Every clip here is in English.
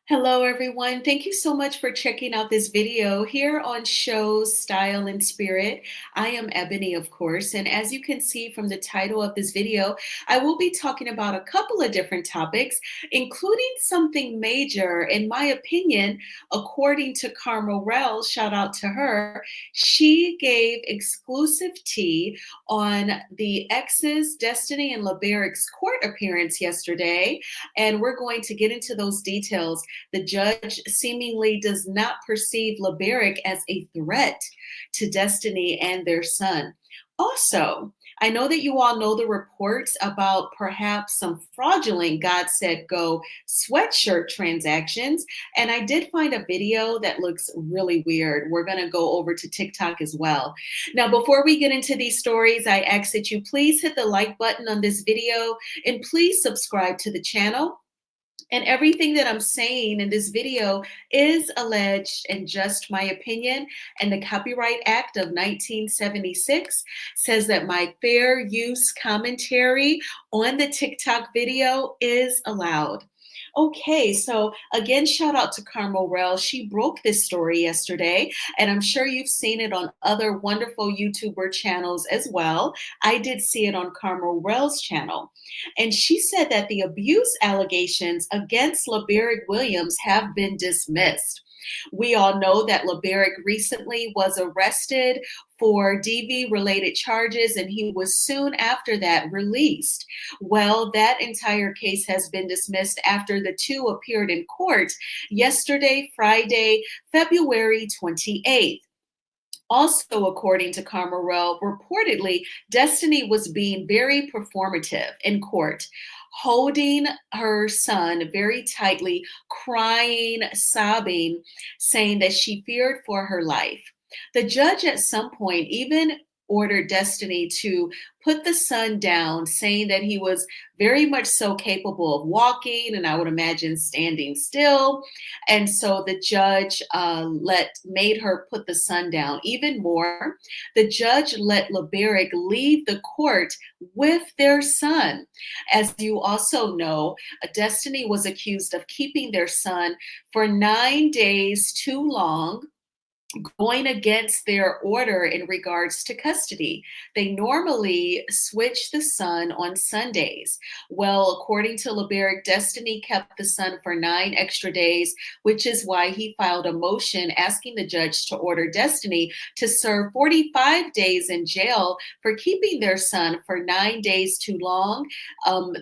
Hello, everyone. Thank you so much for checking out this video here on Shows Style and Spirit. I am Ebony, of course, and as you can see from the title of this video, I will be talking about a couple of different topics, including something major, in my opinion, according to Carmel Rell, shout out to her. She gave exclusive tea on the ex's Destiny and LeBaric's court appearance yesterday, and we're going to get into those details. The judge seemingly does not perceive LeBaric as a threat to Destiny and their son. Also, I know that you all know the reports about perhaps some fraudulent God Said Go sweatshirt transactions. And I did find a video that looks really weird. We're going to go over to TikTok as well. Now, before we get into these stories, I ask that you please hit the like button on this video and please subscribe to the channel. And everything that I'm saying in this video is alleged and just my opinion. And the Copyright Act of 1976 says that my fair use commentary on the TikTok video is allowed. Okay, so again, shout out to Carmel Rell. She broke this story yesterday, and I'm sure you've seen it on other wonderful YouTuber channels as well. I did see it on Carmel Rell's channel. And she said that the abuse allegations against LeBaric Williams have been dismissed. We all know that LeBaric recently was arrested for DV related charges and he was soon after that released. Well, that entire case has been dismissed after the two appeared in court yesterday, Friday, February 28th. Also, according to Carmel Rell, reportedly, Destiny was being very performative in court, holding her son very tightly, crying, sobbing, saying that she feared for her life. The judge at some point even ordered Destiny to put the son down, saying that he was very much so capable of walking and I would imagine standing still. And so the judge made her put the son down. Even more, the judge let LeBaric leave the court with their son. As you also know, Destiny was accused of keeping their son for 9 days too long, going against their order in regards to custody. They normally switch the son on Sundays. Well, according to LeBaric, Destiny kept the son for 9 extra days, which is why he filed a motion asking the judge to order Destiny to serve 45 days in jail for keeping their son for 9 days too long.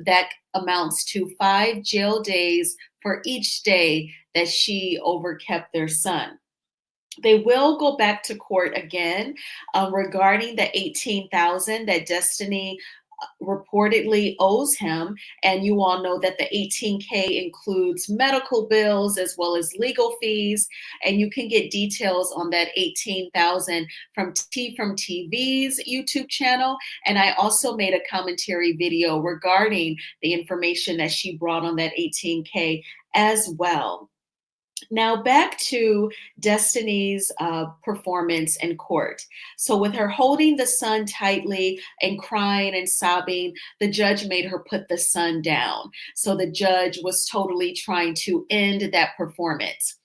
That amounts to 5 jail days for each day that she overkept their son. They will go back to court again regarding the $18,000 that Destiny reportedly owes him. And you all know that the $18K includes medical bills as well as legal fees. And you can get details on that $18,000 from TV's YouTube channel. And I also made a commentary video regarding the information that she brought on that $18K as well. Now back to Destiny's performance in court. So with her holding the son tightly and crying and sobbing, the judge made her put the son down. So the judge was totally trying to end that performance.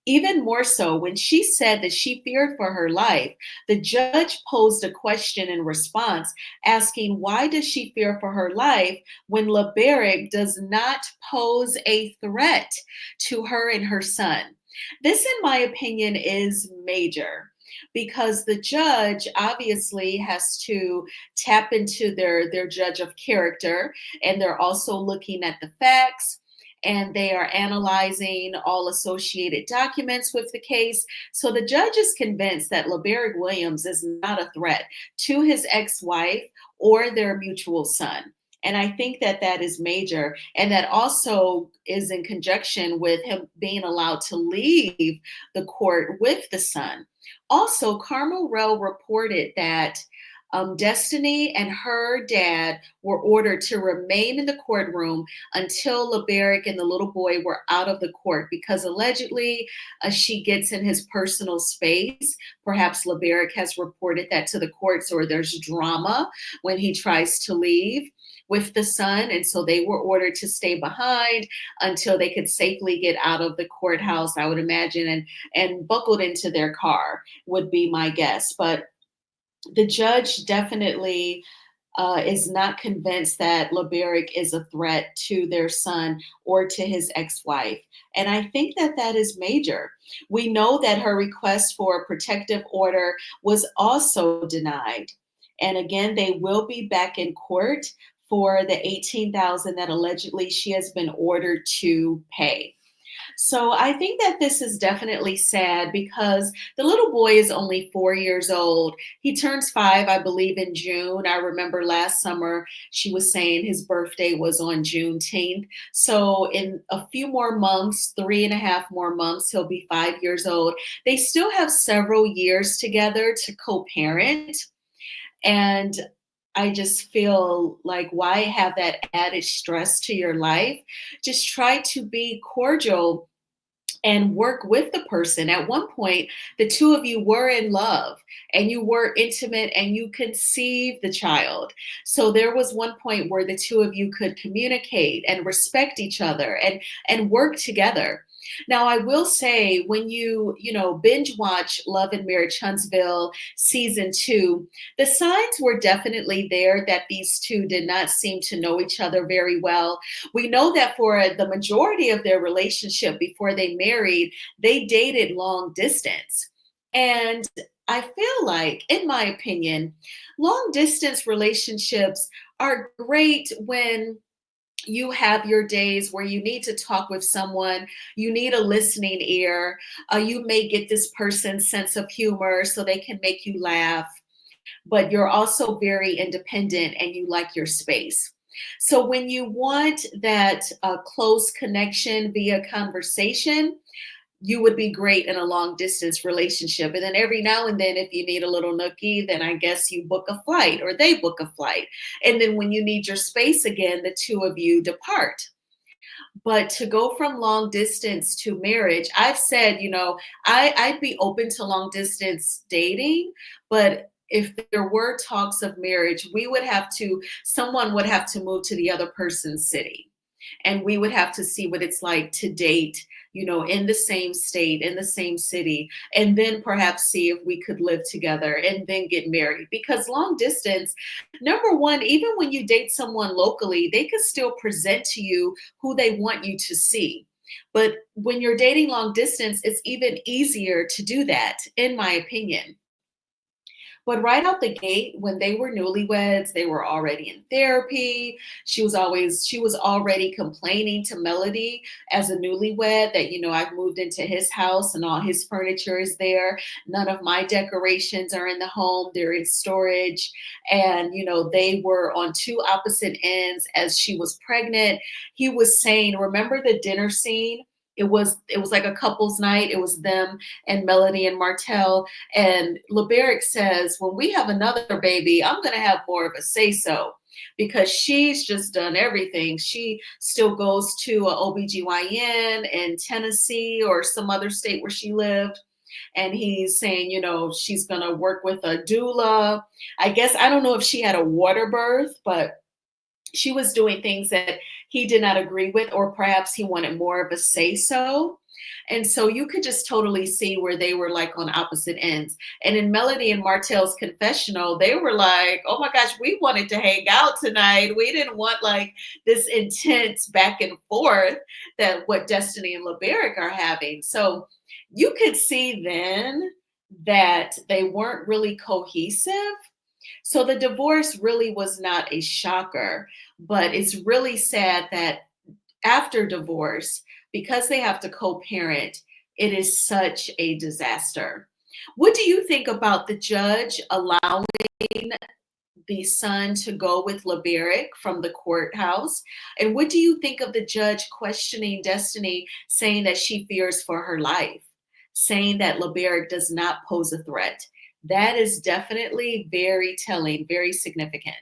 Even more so, when she said that she feared for her life, the judge posed a question in response, asking why does she fear for her life when LeBaric does not pose a threat to her and her son? This, in my opinion, is major because the judge obviously has to tap into their judge of character, and they're also looking at the facts and they are analyzing all associated documents with the case. So the judge is convinced that LeBaric Williams is not a threat to his ex-wife or their mutual son. And I think that that is major. And that also is in conjunction with him being allowed to leave the court with the son. Also, Carmel Rell reported that Destiny and her dad were ordered to remain in the courtroom until LeBerick and the little boy were out of the court because allegedly she gets in his personal space. Perhaps LeBerick has reported that to the courts, or there's drama when he tries to leave with the son. And so they were ordered to stay behind until they could safely get out of the courthouse, I would imagine, and buckled into their car would be my guess. But the judge definitely is not convinced that LeBerick is a threat to their son or to his ex-wife. And I think that that is major. We know that her request for a protective order was also denied. And again, they will be back in court for the 18,000 that allegedly she has been ordered to pay. So I think that this is definitely sad because the little boy is only 4 years old. He turns 5, I believe, in June. I remember last summer she was saying his birthday was on Juneteenth. So in a few more months, 3.5 more months, he'll be 5 years old. They still have several years together to co-parent. And I just feel like, why have that added stress to your life? Just try to be cordial and work with the person. At one point, the two of you were in love and you were intimate and you conceived the child. So there was one point where the two of you could communicate and respect each other and work together. Now, I will say, when you binge watch Love and Marriage Huntsville season 2, the signs were definitely there that these two did not seem to know each other very well. We know that for the majority of their relationship before they married, they dated long distance. And I feel like, in my opinion, long distance relationships are great when you have your days where you need to talk with someone, you need a listening ear, you may get this person's sense of humor so they can make you laugh, but you're also very independent and you like your space. So when you want that close connection via conversation, you would be great in a long distance relationship. And then every now and then, if you need a little nookie, then I guess you book a flight or they book a flight. And then when you need your space again, the two of you depart. But to go from long distance to marriage, I've said, I'd be open to long distance dating, but if there were talks of marriage, someone would have to move to the other person's city. And we would have to see what it's like to date, in the same state, in the same city, and then perhaps see if we could live together and then get married. Because long distance, number one, even when you date someone locally, they could still present to you who they want you to see. But when you're dating long distance, it's even easier to do that, in my opinion. But right out the gate, when they were newlyweds, they were already in therapy. She was already complaining to Melody as a newlywed that, I've moved into his house and all his furniture is there. None of my decorations are in the home, they're in storage. And, they were on two opposite ends as she was pregnant. He was saying, remember the dinner scene? It was like a couple's night. It was them and Melody and Martell. And LeBerick says, when we have another baby, I'm going to have more of a say so because she's just done everything. She still goes to a OBGYN in Tennessee or some other state where she lived. And he's saying, she's going to work with a doula. I guess, I don't know if she had a water birth, but she was doing things that he did not agree with, or perhaps he wanted more of a say so. And so you could just totally see where they were like on opposite ends. And in Melody and Martell's confessional, they were like, oh my gosh, we wanted to hang out tonight. We didn't want like this intense back and forth that what Destiny and LeBerick are having. So you could see then that they weren't really cohesive. So the divorce really was not a shocker, but it's really sad that after divorce, because they have to co-parent, it is such a disaster. What do you think about the judge allowing the son to go with LeBerick from the courthouse? And what do you think of the judge questioning Destiny, saying that she fears for her life, saying that LeBerick does not pose a threat? That is definitely very telling, very significant.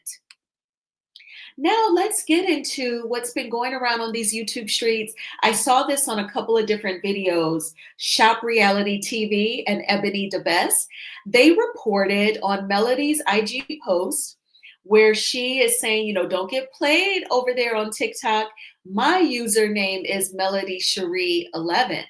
Now, let's get into what's been going around on these YouTube streets. I saw this on a couple of different videos. Shop Reality TV and Ebony DeBest. They reported on Melody's IG post where she is saying, don't get played over there on TikTok. My username is Melody Cherie 11,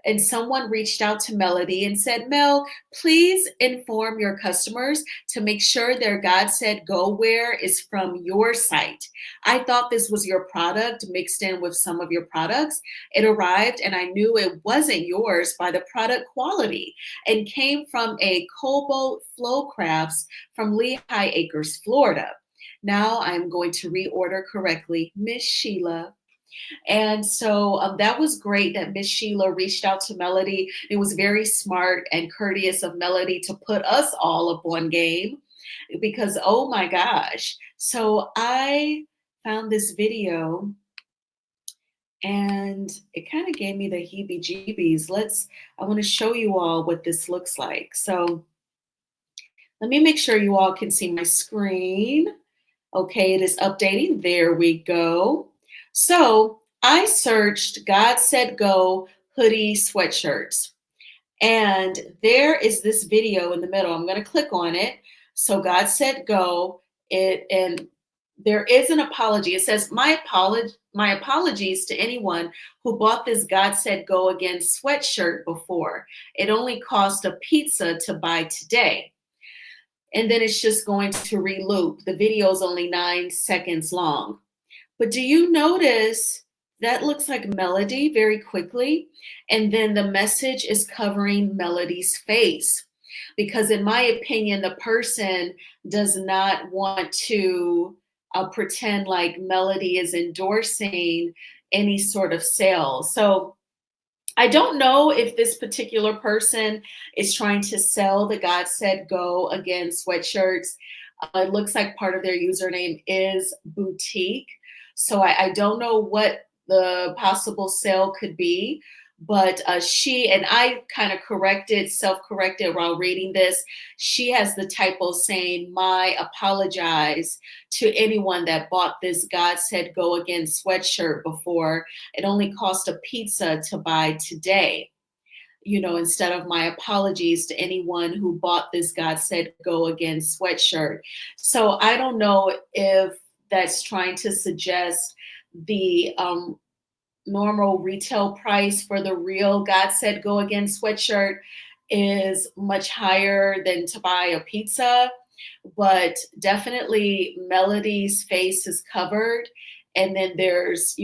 and someone reached out to Melody and said, Mel, please inform your customers to make sure their God Said Go wear is from your site. I thought this was your product mixed in with some of your products. It arrived and I knew it wasn't yours by the product quality and came from a Cobalt Flow Crafts from Lehigh Acres, Florida. Now I'm going to reorder correctly. Miss Sheila. And so that was great that Miss Sheila reached out to Melody. It was very smart and courteous of Melody to put us all up on game because, oh my gosh. So I found this video and it kind of gave me the heebie jeebies. I want to show you all what this looks like. So let me make sure you all can see my screen. Okay, it is updating. There we go. So I searched God Said Go hoodie sweatshirts. And there is this video in the middle. I'm going to click on it. So God Said Go. And there is an apology. It says, my apologies to anyone who bought this God Said Go Again sweatshirt before. It only cost a pizza to buy today. And then it's just going to reloop. The video is only 9 seconds long. But do you notice that looks like Melody very quickly? And then the message is covering Melody's face. Because in my opinion, the person does not want to pretend like Melody is endorsing any sort of sale. So I don't know if this particular person is trying to sell the God Said Go Again sweatshirts. It looks like part of their username is boutique. So I don't know what the possible sale could be, but she and I kind of self-corrected while reading this. She has the typo saying, my apologize to anyone that bought this God Said Go Again sweatshirt before. It only cost a pizza to buy today. Instead of my apologies to anyone who bought this God Said Go Again sweatshirt. So I don't know if that's trying to suggest the normal retail price for the real God Said Go Again sweatshirt is much higher than to buy a pizza, but definitely Melody's face is covered. And then there's,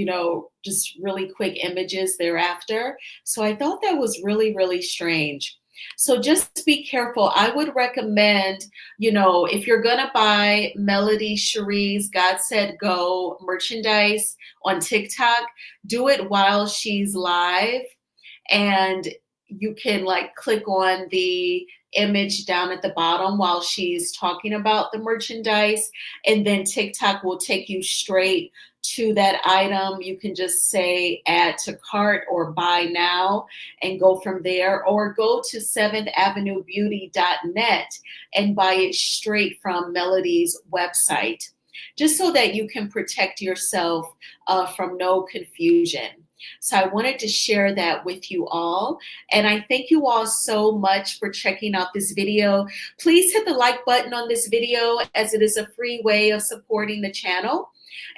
just really quick images thereafter. So I thought that was really, really strange. So just be careful. I would recommend, if you're going to buy Melody Cherie's God Said Go merchandise on TikTok, do it while she's live. And you can click on the image down at the bottom while she's talking about the merchandise. And then TikTok will take you straight to that item. You can just say add to cart or buy now and go from there, or go to 7thAvenueBeauty.net and buy it straight from Melody's website, just so that you can protect yourself from no confusion. So I wanted to share that with you all. And I thank you all so much for checking out this video. Please hit the like button on this video, as it is a free way of supporting the channel.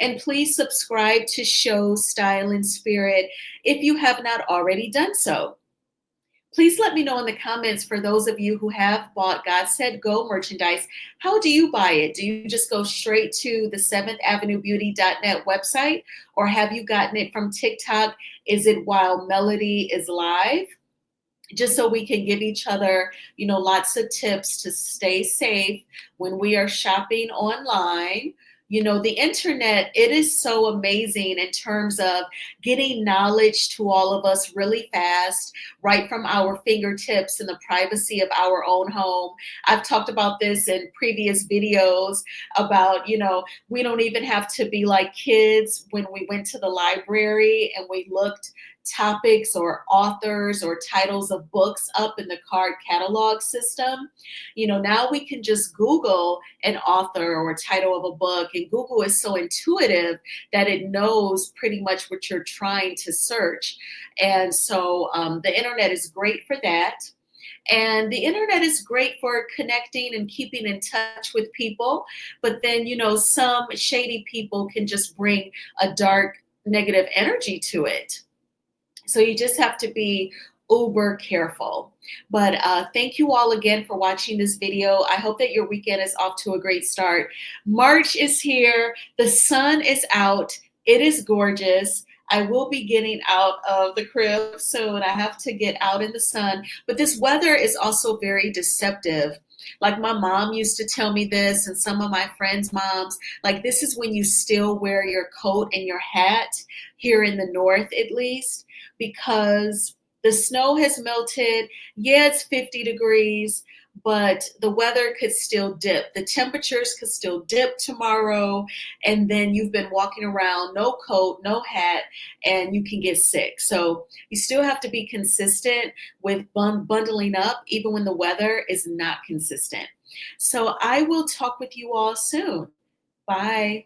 And please subscribe to Show Style and Spirit if you have not already done so. Please let me know in the comments, for those of you who have bought God Said Go merchandise, how do you buy it? Do you just go straight to the 7thAvenueBeauty.net website, or have you gotten it from TikTok? Is it while Melody is live? Just so we can give each other, lots of tips to stay safe when we are shopping online. The internet, it is so amazing in terms of getting knowledge to all of us really fast, right from our fingertips in the privacy of our own home. I've talked about this in previous videos about, we don't even have to be like kids when we went to the library and we looked topics or authors or titles of books up in the card catalog system. Now we can just Google an author or title of a book, and Google is so intuitive that it knows pretty much what you're trying to search. And so the internet is great for that. And the internet is great for connecting and keeping in touch with people. But then, some shady people can just bring a dark, negative energy to it. So you just have to be uber careful. But thank you all again for watching this video. I hope that your weekend is off to a great start. March is here. The sun is out. It is gorgeous. I will be getting out of the crib soon. I have to get out in the sun. But this weather is also very deceptive. Like my mom used to tell me this, and some of my friends' moms, like this is when you still wear your coat and your hat here in the north, at least, because the snow has melted. Yeah, it's 50 degrees, but the weather could still dip. The temperatures could still dip tomorrow. And then you've been walking around, no coat, no hat, and you can get sick. So you still have to be consistent with bundling up, even when the weather is not consistent. So I will talk with you all soon. Bye.